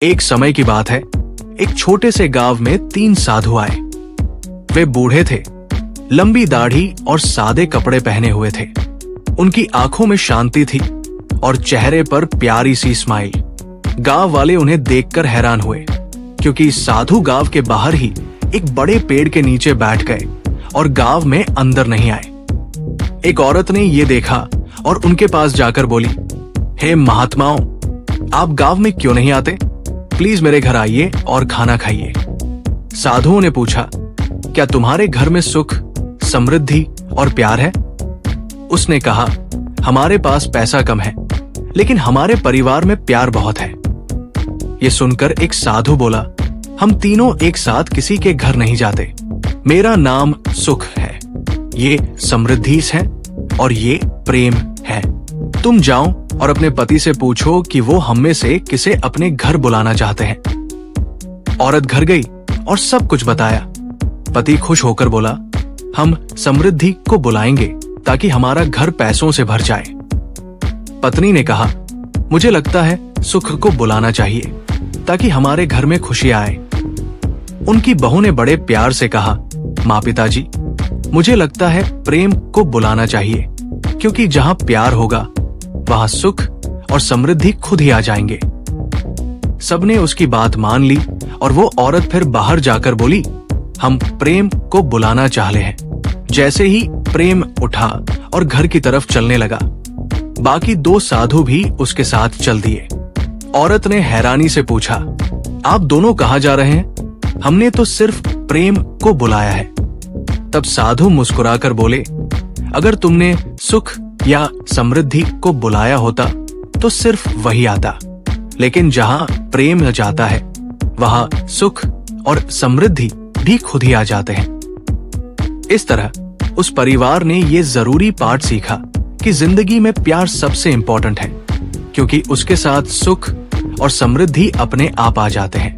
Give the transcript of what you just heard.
एक समय की बात है, एक छोटे से गांव में 3 साधु आए। वे बूढ़े थे, लंबी दाढ़ी और सादे कपड़े पहने हुए थे। उनकी आंखों में शांति थी और चेहरे पर प्यारी सी स्माइल। गांव वाले उन्हें देखकर हैरान हुए, क्योंकि साधु गांव के बाहर ही एक बड़े पेड़ के नीचे बैठ गए और गांव में अंदर नहीं आए। एक औरत ने ये देखा और उनके पास जाकर बोली, हे महात्माओं, आप गांव में क्यों नहीं आते? प्लीज मेरे घर आइए और खाना खाइए। साधुओं ने पूछा, क्या तुम्हारे घर में सुख, समृद्धि और प्यार है? उसने कहा, हमारे पास पैसा कम है, लेकिन हमारे परिवार में प्यार बहुत है। ये सुनकर एक साधु बोला, हम तीनों एक साथ किसी के घर नहीं जाते। मेरा नाम सुख है, ये समृद्धि है और ये प्रेम है। तुम जाओ और अपने पति से पूछो कि वो हम में से किसे अपने घर बुलाना चाहते हैं। औरत घर गई और सब कुछ बताया। पति खुश होकर बोला, हम समृद्धि को बुलाएंगे ताकि हमारा घर पैसों से भर जाए। पत्नी ने कहा, मुझे लगता है सुख को बुलाना चाहिए ताकि हमारे घर में खुशी आए। उनकी बहू ने बड़े प्यार से कहा, माँ पिताजी, मुझे लगता है प्रेम को बुलाना चाहिए, क्योंकि जहां प्यार होगा वहां सुख और समृद्धि खुद ही आ जाएंगे। सबने उसकी बात मान ली और वो औरत फिर बाहर जाकर बोली, हम प्रेम को बुलाना चाह रहे हैं। जैसे ही प्रेम उठा और घर की तरफ चलने लगा, बाकी 2 साधु भी उसके साथ चल दिए। औरत ने हैरानी से पूछा, आप दोनों कहां जा रहे हैं? हमने तो सिर्फ प्रेम को बुलाया है। तब साधु मुस्कुराकर बोले, अगर तुमने सुख या समृद्धि को बुलाया होता तो सिर्फ वही आता, लेकिन जहां प्रेम जाता है वहां सुख और समृद्धि भी खुद ही आ जाते हैं। इस तरह उस परिवार ने ये जरूरी पाठ सीखा कि जिंदगी में प्यार सबसे इंपॉर्टेंट है, क्योंकि उसके साथ सुख और समृद्धि अपने आप आ जाते हैं।